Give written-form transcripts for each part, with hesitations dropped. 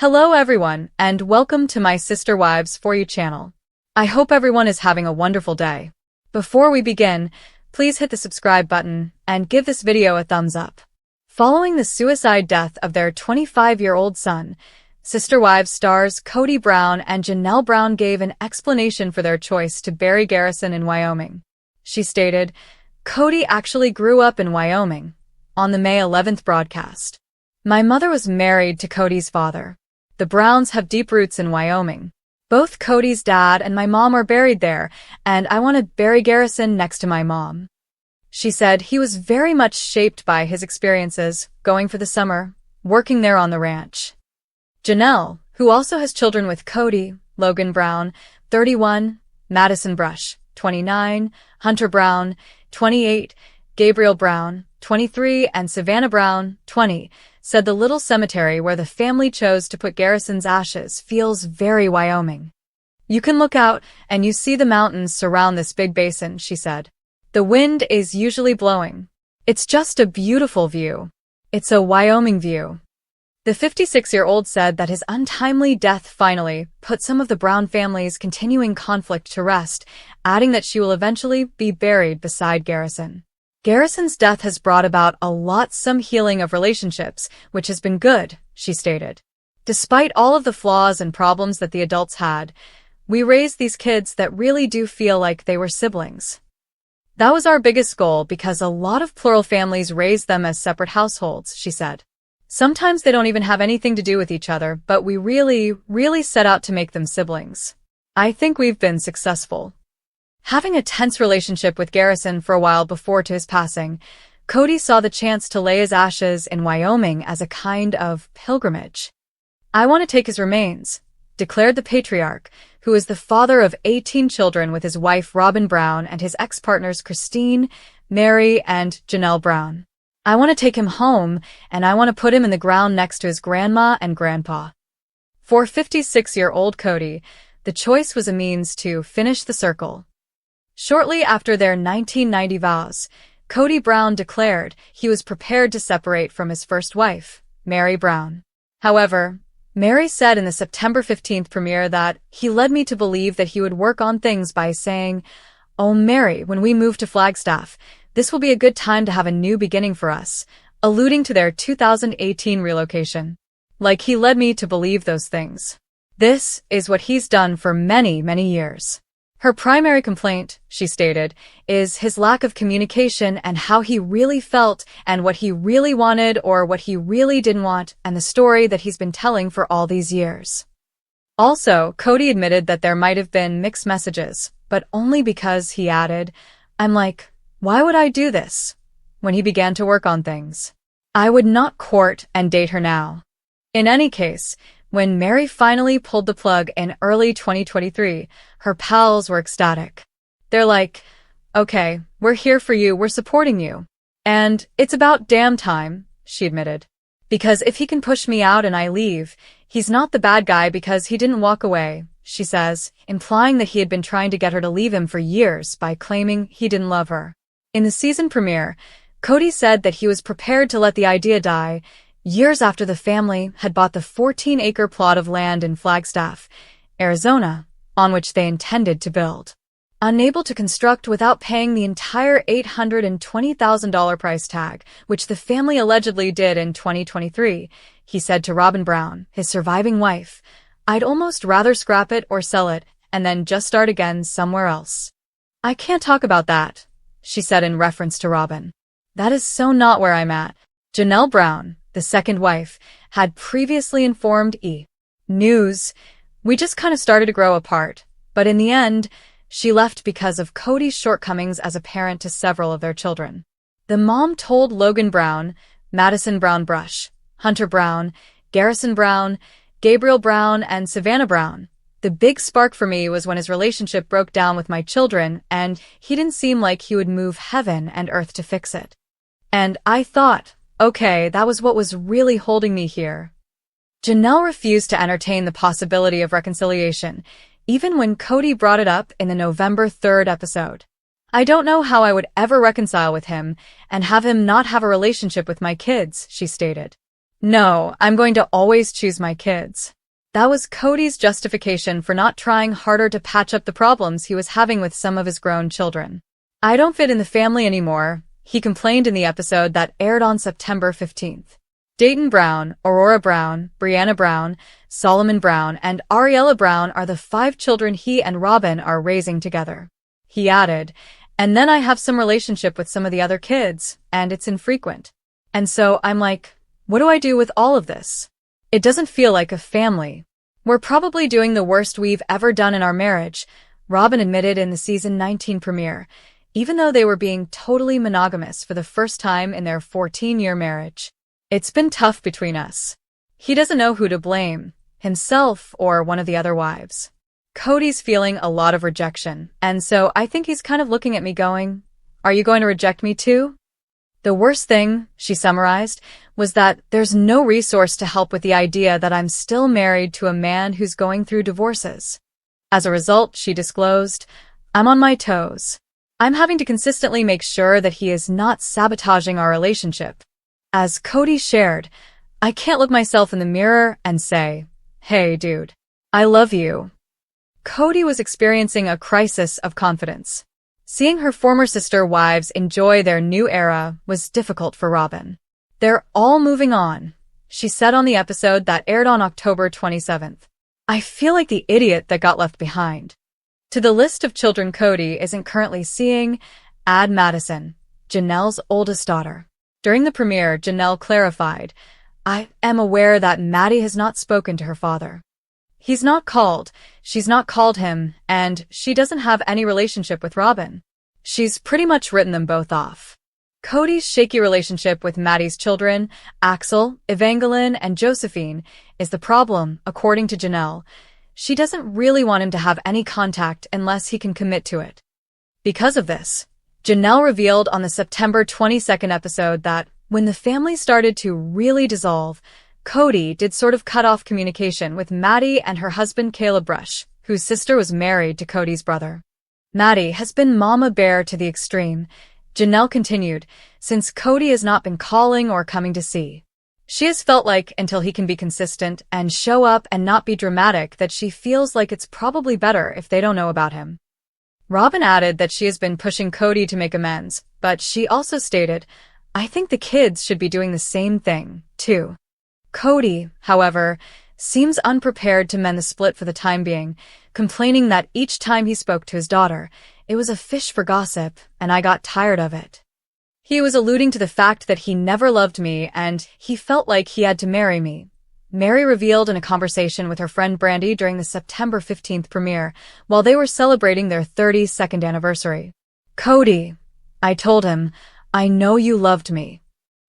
Hello everyone, and welcome to my Sister Wives For You channel. I hope everyone is having a wonderful day. Before we begin, please hit the subscribe button and give this video a thumbs up. Following the suicide death of their 25-year-old son, Sister Wives stars Kody Brown and Janelle Brown gave an explanation for their choice to bury Garrison in Wyoming. She stated, "Kody actually grew up in Wyoming," on the May 11th broadcast. "My mother was married to Kody's father. The Browns have deep roots in Wyoming. Both Kody's dad and my mom are buried there, and I want to bury Garrison next to my mom." She said he was very much shaped by his experiences, going for the summer, working there on the ranch. Janelle, who also has children with Kody, Logan Brown, 31, Madison Brush, 29, Hunter Brown, 28, Gabriel Brown, 23, and Savannah Brown, 20, said the little cemetery where the family chose to put Garrison's ashes feels very Wyoming. "You can look out, and you see the mountains surround this big basin," she said. "The wind is usually blowing. It's just a beautiful view. It's a Wyoming view." The 56-year-old said that his untimely death finally put some of the Brown family's continuing conflict to rest, adding that she will eventually be buried beside Garrison. "Garrison's death has brought about some healing of relationships, which has been good," she stated. "Despite all of the flaws and problems that the adults had, we raised these kids that really do feel like they were siblings. That was our biggest goal because a lot of plural families raise them as separate households," she said. "Sometimes they don't even have anything to do with each other, but we really set out to make them siblings. I think we've been successful." Having a tense relationship with Garrison for a while before to his passing, Kody saw the chance to lay his ashes in Wyoming as a kind of pilgrimage. "I want to take his remains," declared the patriarch, who is the father of 18 children with his wife Robyn Brown and his ex-partners Christine, Mary, and Janelle Brown. "I want to take him home, and I want to put him in the ground next to his grandma and grandpa." For 56-year-old Kody, the choice was a means to finish the circle. Shortly after their 1990 vows, Kody Brown declared he was prepared to separate from his first wife, Mary Brown. However, Mary said in the September 15th premiere that he led me to believe that he would work on things by saying, "Oh, Mary, when we move to Flagstaff, this will be a good time to have a new beginning for us," alluding to their 2018 relocation. "Like he led me to believe those things. This is what he's done for many years." Her primary complaint, she stated, is his lack of communication and how he really felt and what he really wanted or what he really didn't want and the story that he's been telling for all these years. Also, Kody admitted that there might have been mixed messages, but only because he added, "I'm like, why would I do this?" when he began to work on things. "I would not court and date her now." In any case, when Mary finally pulled the plug in early 2023, her pals were ecstatic. They're like, "Okay, we're here for you, we're supporting you. And it's about damn time," she admitted. "Because if he can push me out and I leave, he's not the bad guy because he didn't walk away," she says, implying that he had been trying to get her to leave him for years by claiming he didn't love her. In the season premiere, Kody said that he was prepared to let the idea die years after the family had bought the 14-acre plot of land in Flagstaff, Arizona, on which they intended to build. Unable to construct without paying the entire $820,000 price tag, which the family allegedly did in 2023, he said to Robyn Brown, his surviving wife, "I'd almost rather scrap it or sell it and then just start again somewhere else." "I can't talk about that," she said in reference to Robyn. "That is so not where I'm at." Janelle Brown, the second wife, had previously informed E! News, "We just kind of started to grow apart, but in the end, she left because of Kody's shortcomings as a parent to several of their children." The mom told Logan Brown, Madison Brown Brush, Hunter Brown, Garrison Brown, Gabriel Brown, and Savannah Brown, "The big spark for me was when his relationship broke down with my children and he didn't seem like he would move heaven and earth to fix it. And I thought, okay, that was what was really holding me here." Janelle refused to entertain the possibility of reconciliation, even when Kody brought it up in the November 3rd episode. "I don't know how I would ever reconcile with him and have him not have a relationship with my kids," she stated. No, I'm going to always choose my kids. That was Cody's justification for not trying harder to patch up the problems he was having with some of his grown children. I don't fit in the family anymore, he complained in the episode that aired on September 15th. Dayton Brown, Aurora Brown, Brianna Brown, Solomon Brown, and Ariella Brown are the 5 children he and Robyn are raising together. He added, and then I have some relationship with some of the other kids, and it's infrequent. And so I'm like, what do I do with all of this? It doesn't feel like a family. We're probably doing the worst we've ever done in our marriage, Robyn admitted in the season 19 premiere, even though they were being totally monogamous for the first time in their 14-year marriage. It's been tough between us. He doesn't know who to blame, himself or one of the other wives. Cody's feeling a lot of rejection, and so I think he's kind of looking at me going, are you going to reject me too? The worst thing, she summarized, was that there's no resource to help with the idea that I'm still married to a man who's going through divorces. As a result, she disclosed, I'm on my toes. I'm having to consistently make sure that he is not sabotaging our relationship. As Cody shared, I can't look myself in the mirror and say, hey dude, I love you. Cody was experiencing a crisis of confidence. Seeing her former sister wives enjoy their new era was difficult for Robyn. They're all moving on, she said on the episode that aired on October 27th. I feel like the idiot that got left behind. To the list of children Cody isn't currently seeing, add Madison, Janelle's oldest daughter. During the premiere, Janelle clarified, I am aware that Maddie has not spoken to her father. He's not called, she's not called him, and she doesn't have any relationship with Robyn. She's pretty much written them both off. Cody's shaky relationship with Maddie's children, Axel, Evangeline, and Josephine, is the problem, according to Janelle. She doesn't really want him to have any contact unless he can commit to it. Because of this, Janelle revealed on the September 22nd episode that when the family started to really dissolve, Cody did sort of cut off communication with Maddie and her husband Caleb Rush, whose sister was married to Cody's brother. Maddie has been mama bear to the extreme, Janelle continued, since Cody has not been calling or coming to see. She has felt like, until he can be consistent and show up and not be dramatic, that she feels like it's probably better if they don't know about him. Robyn added that she has been pushing Cody to make amends, but she also stated, I think the kids should be doing the same thing, too. Cody, however, seems unprepared to mend the split for the time being, complaining that each time he spoke to his daughter, it was a fish for gossip, and I got tired of it. He was alluding to the fact that he never loved me and he felt like he had to marry me. Mary revealed in a conversation with her friend Brandy during the September 15th premiere, while they were celebrating their 32nd anniversary. Cody, I told him, I know you loved me.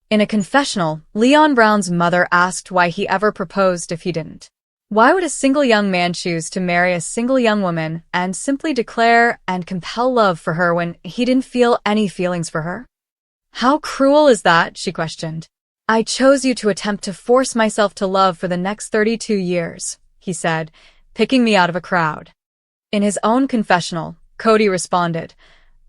In a confessional, Leon Brown's mother asked why he ever proposed if he didn't. Why would a single young man choose to marry a single young woman and simply declare and compel love for her when he didn't feel any feelings for her? How cruel is that, she questioned. I chose you to attempt to force myself to love for the next 32 years, he said, picking me out of a crowd. In his own confessional, Cody responded,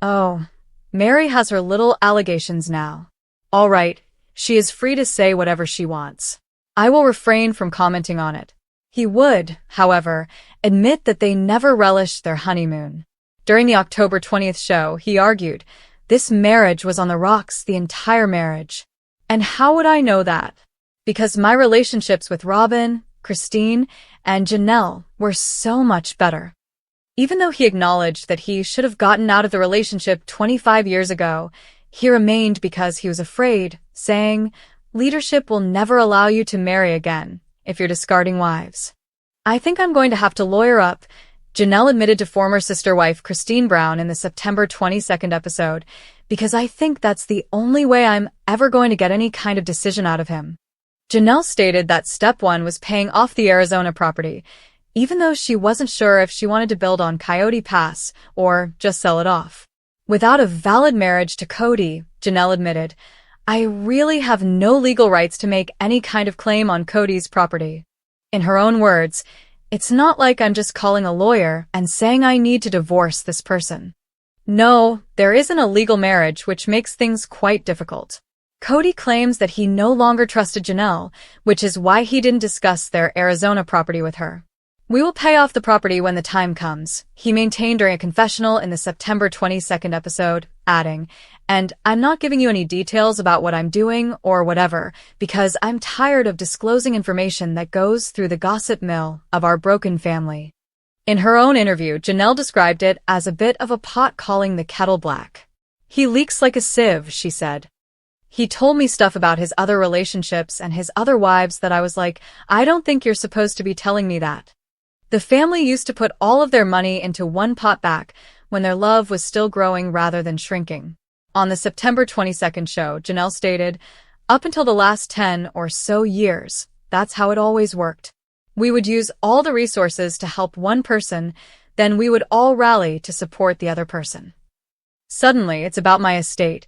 Oh, Mary has her little allegations now. All right, she is free to say whatever she wants. I will refrain from commenting on it. He would, however, admit that they never relished their honeymoon. During the October 20th show, he argued, this marriage was on the rocks the entire marriage. And how would I know that? Because my relationships with Robyn, Christine, and Janelle were so much better. Even though he acknowledged that he should have gotten out of the relationship 25 years ago, he remained because he was afraid, saying, leadership will never allow you to marry again if you're discarding wives. I think I'm going to have to lawyer up, Janelle admitted to former sister wife Christine Brown in the September 22nd episode, because I think that's the only way I'm ever going to get any kind of decision out of him. Janelle stated that step one was paying off the Arizona property, even though she wasn't sure if she wanted to build on Coyote Pass or just sell it off. Without a valid marriage to Cody, Janelle admitted, I really have no legal rights to make any kind of claim on Cody's property. In her own words, it's not like I'm just calling a lawyer and saying I need to divorce this person. No, there isn't a legal marriage, which makes things quite difficult. Cody claims that he no longer trusted Janelle, which is why he didn't discuss their Arizona property with her. "We will pay off the property when the time comes," he maintained during a confessional in the September 22nd episode, adding, "And I'm not giving you any details about what I'm doing or whatever, because I'm tired of disclosing information that goes through the gossip mill of our broken family." In her own interview, Janelle described it as a bit of a pot calling the kettle black. "He leaks like a sieve," she said. "He told me stuff about his other relationships and his other wives that I was like, I don't think you're supposed to be telling me that." The family used to put all of their money into one pot back when their love was still growing rather than shrinking. On the September 22nd show, Janelle stated, "Up until the last 10 or so years, that's how it always worked. We would use all the resources to help one person, then we would all rally to support the other person. Suddenly, it's about my estate,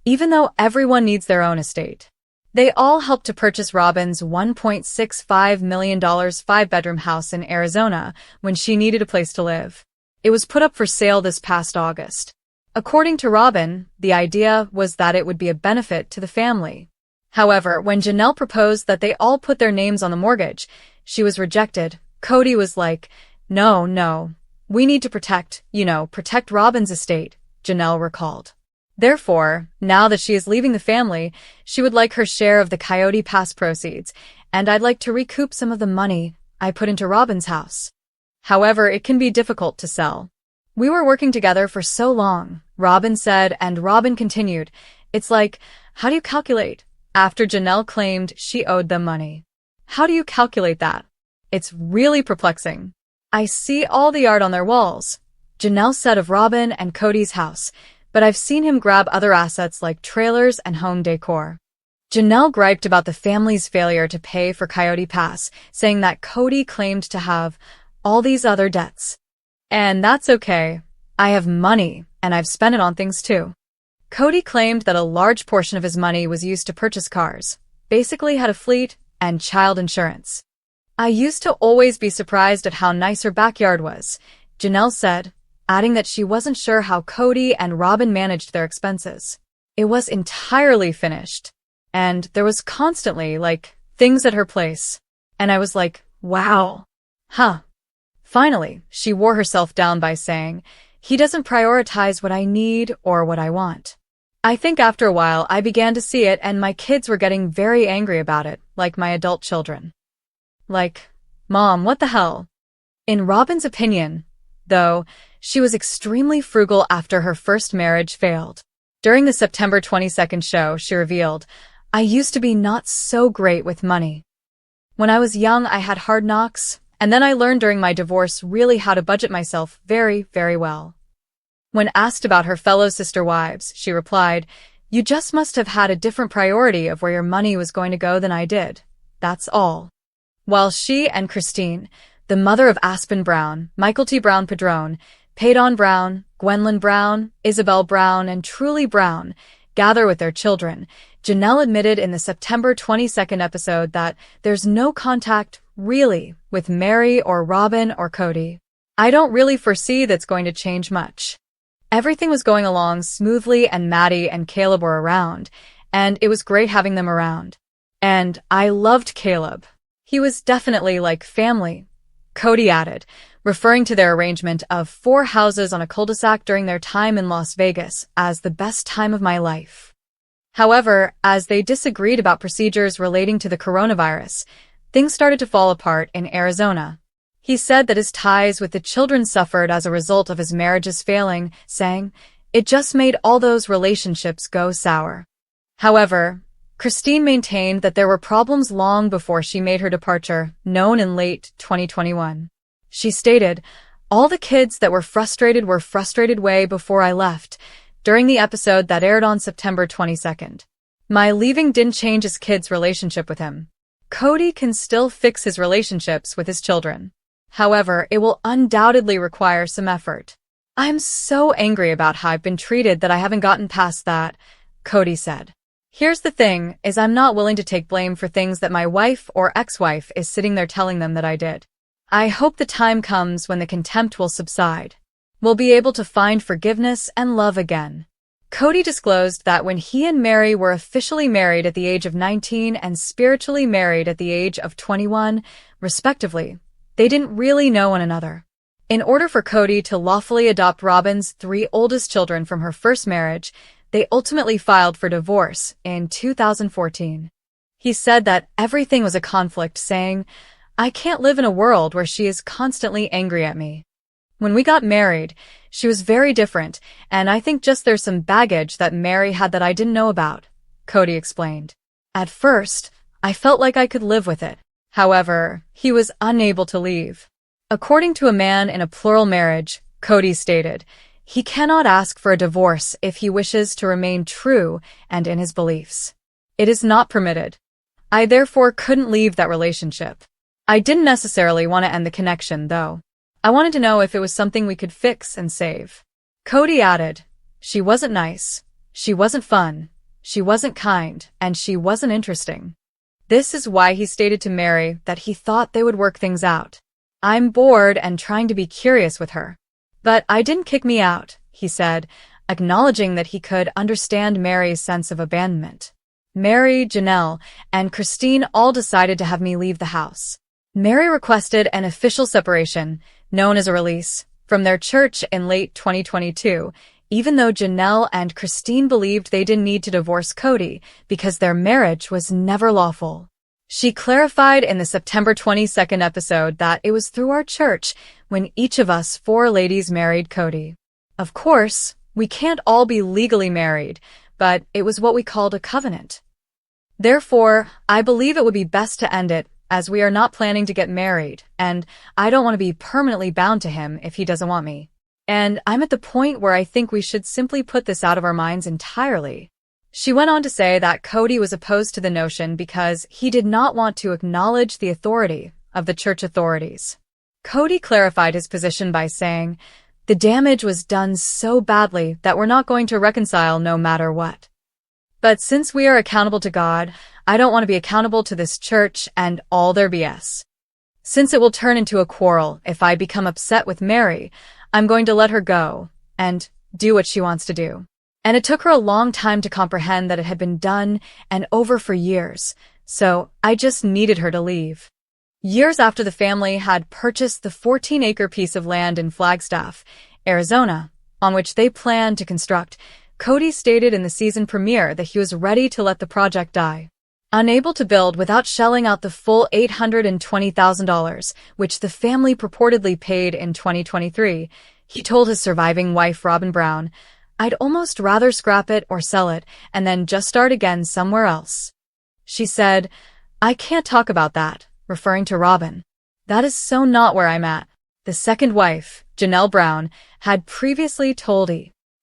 even though everyone needs their own estate." They all helped to purchase Robyn's $1.65 million 5-bedroom house in Arizona when she needed a place to live. It was put up for sale this past August. According to Robyn, the idea was that it would be a benefit to the family. However, when Janelle proposed that they all put their names on the mortgage, she was rejected. Cody was like, No, we need to protect Robyn's estate," Janelle recalled. Therefore, now that she is leaving the family, she would like her share of the Coyote Pass proceeds, and I'd like to recoup some of the money I put into Robyn's house. However, it can be difficult to sell. "We were working together for so long," Robyn said, and Robyn continued, "It's like, how do you calculate?" After Janelle claimed she owed them money. "How do you calculate that? It's really perplexing. I see all the art on their walls," Janelle said of Robyn and Cody's house, "but I've seen him grab other assets like trailers and home decor." Janelle griped about the family's failure to pay for Coyote Pass, saying that Cody claimed to have all these other debts. "And that's okay. I have money, and I've spent it on things too." Cody claimed that a large portion of his money was used to purchase cars, basically had a fleet, and child insurance. "I used to always be surprised at how nice her backyard was," Janelle said, adding that she wasn't sure how Cody and Robyn managed their expenses. "It was entirely finished. And there was constantly, things at her place. And I was like, wow. Huh." Finally, she wore herself down by saying, "He doesn't prioritize what I need or what I want. I think after a while I began to see it and my kids were getting very angry about it, like my adult children. Like, Mom, what the hell?" In Robyn's opinion, though, she was extremely frugal after her first marriage failed. During the September 22nd show, she revealed, "I used to be not so great with money. When I was young, I had hard knocks, and then I learned during my divorce really how to budget myself very, very well." When asked about her fellow sister wives, she replied, "You just must have had a different priority of where your money was going to go than I did. That's all." While she and Christine, the mother of Aspen Brown, Michael T. Brown Padron, Paydon Brown, Gwendolyn Brown, Isabel Brown, and Truly Brown, gather with their children, Janelle admitted in the September 22nd episode that there's no contact, really, with Mary or Robyn or Cody. "I don't really foresee that's going to change much. Everything was going along smoothly and Maddie and Caleb were around, and it was great having them around. And I loved Caleb. He was definitely like family," Cody added, referring to their arrangement of 4 houses on a cul-de-sac during their time in Las Vegas as the best time of my life. However, as they disagreed about procedures relating to the coronavirus, things started to fall apart in Arizona. He said that his ties with the children suffered as a result of his marriages failing, saying, "It just made all those relationships go sour." However, Christine maintained that there were problems long before she made her departure, known in late 2021. She stated, "All the kids that were frustrated way before I left," during the episode that aired on September 22nd. "My leaving didn't change his kids' relationship with him. Cody can still fix his relationships with his children. However, it will undoubtedly require some effort. I'm so angry about how I've been treated that I haven't gotten past that," Cody said. "Here's the thing, is I'm not willing to take blame for things that my wife or ex-wife is sitting there telling them that I did. I hope the time comes when the contempt will subside. We'll be able to find forgiveness and love again," Cody disclosed that when he and Mary were officially married at the age of 19 and spiritually married at the age of 21, respectively, they didn't really know one another. In order for Cody to lawfully adopt Robyn's 3 oldest children from her first marriage, they ultimately filed for divorce in 2014. He said that everything was a conflict, saying, "I can't live in a world where she is constantly angry at me. When we got married, she was very different, and I think just there's some baggage that Mary had that I didn't know about," Cody explained. At first, I felt like I could live with it. However, he was unable to leave. According to a man in a plural marriage, Cody stated, he cannot ask for a divorce if he wishes to remain true and in his beliefs. It is not permitted. I therefore couldn't leave that relationship. I didn't necessarily want to end the connection, though. I wanted to know if it was something we could fix and save. Cody added, "She wasn't nice, she wasn't fun, she wasn't kind, and she wasn't interesting." This is why he stated to Mary that he thought they would work things out. "I'm bored and trying to be curious with her. But I didn't kick me out," he said, acknowledging that he could understand Mary's sense of abandonment. "Mary, Janelle, and Christine all decided to have me leave the house." Mary requested an official separation, known as a release, from their church in late 2022, even though Janelle and Christine believed they didn't need to divorce Cody because their marriage was never lawful. She clarified in the September 22nd episode that it was through our church when each of us 4 ladies married Cody. Of course, we can't all be legally married, but it was what we called a covenant. Therefore, I believe it would be best to end it, as we are not planning to get married, and I don't want to be permanently bound to him if he doesn't want me. And I'm at the point where I think we should simply put this out of our minds entirely. She went on to say that Cody was opposed to the notion because he did not want to acknowledge the authority of the church authorities. Cody clarified his position by saying, "The damage was done so badly that we're not going to reconcile no matter what. But since we are accountable to God, I don't want to be accountable to this church and all their BS. Since it will turn into a quarrel if I become upset with Mary, I'm going to let her go and do what she wants to do." And it took her a long time to comprehend that it had been done and over for years, so I just needed her to leave. Years after the family had purchased the 14-acre piece of land in Flagstaff, Arizona, on which they planned to construct, Cody stated in the season premiere that he was ready to let the project die. Unable to build without shelling out the full $820,000, which the family purportedly paid in 2023, he told his surviving wife Robyn Brown, "I'd almost rather scrap it or sell it and then just start again somewhere else." She said, "I can't talk about that," referring to Robyn. "That is so not where I'm at." The second wife, Janelle Brown, had previously told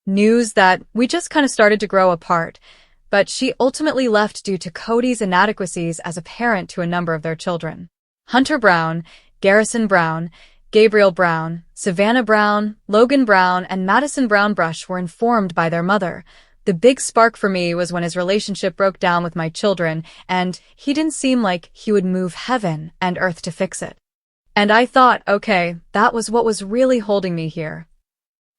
News that we just kind of started to grow apart, but she ultimately left due to Cody's inadequacies as a parent to a number of their children. Hunter Brown, Garrison Brown, Gabriel Brown, Savannah Brown, Logan Brown, and Madison Brown Brush were informed by their mother. "The big spark for me was when his relationship broke down with my children, and he didn't seem like he would move heaven and earth to fix it. And I thought, okay, that was what was really holding me here."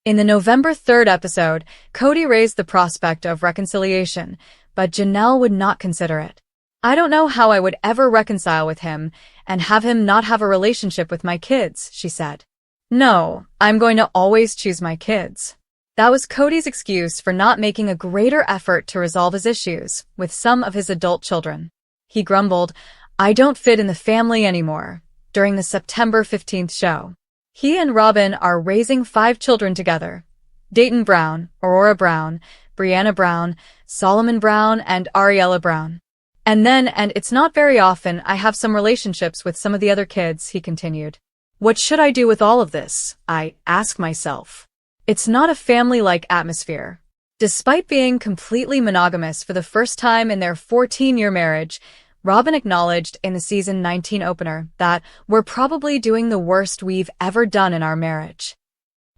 In the November 3rd episode, Cody raised the prospect of reconciliation, but Janelle would not consider it. "I don't know how I would ever reconcile with him and have him not have a relationship with my kids," she said. "No, I'm going to always choose my kids." That was Cody's excuse for not making a greater effort to resolve his issues with some of his adult children. He grumbled, "I don't fit in the family anymore," during the September 15th show. He and Robyn are raising 5 children together: Dayton Brown, Aurora Brown, Brianna Brown, Solomon Brown, and Ariella Brown. And it's not very often I have some relationships with some of the other kids," he continued. "What should I do with all of this? I ask myself. It's not a family-like atmosphere." Despite being completely monogamous for the first time in their 14-year marriage, Robyn acknowledged in the season 19 opener that "we're probably doing the worst we've ever done in our marriage.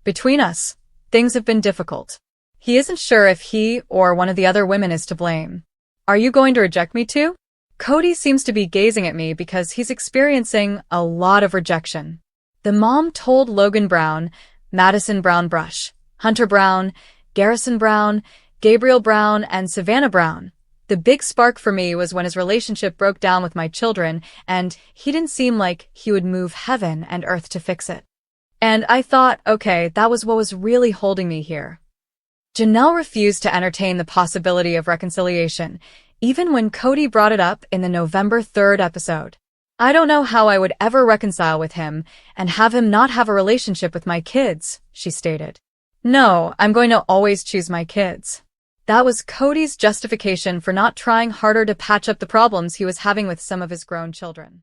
Between us, things have been difficult." He isn't sure if he or one of the other women is to blame. "Are you going to reject me too?" Cody seems to be gazing at me because he's experiencing a lot of rejection. The mom told Logan Brown, Madison Brown Brush, Hunter Brown, Garrison Brown, Gabriel Brown and Savannah Brown. The big spark for me was when his relationship broke down with my children, and he didn't seem like he would move heaven and earth to fix it. And I thought, okay, that was what was really holding me here. Janelle refused to entertain the possibility of reconciliation, even when Cody brought it up in the November 3rd episode. I don't know how I would ever reconcile with him and have him not have a relationship with my kids, she stated. No, I'm going to always choose my kids. That was Cody's justification for not trying harder to patch up the problems he was having with some of his grown children.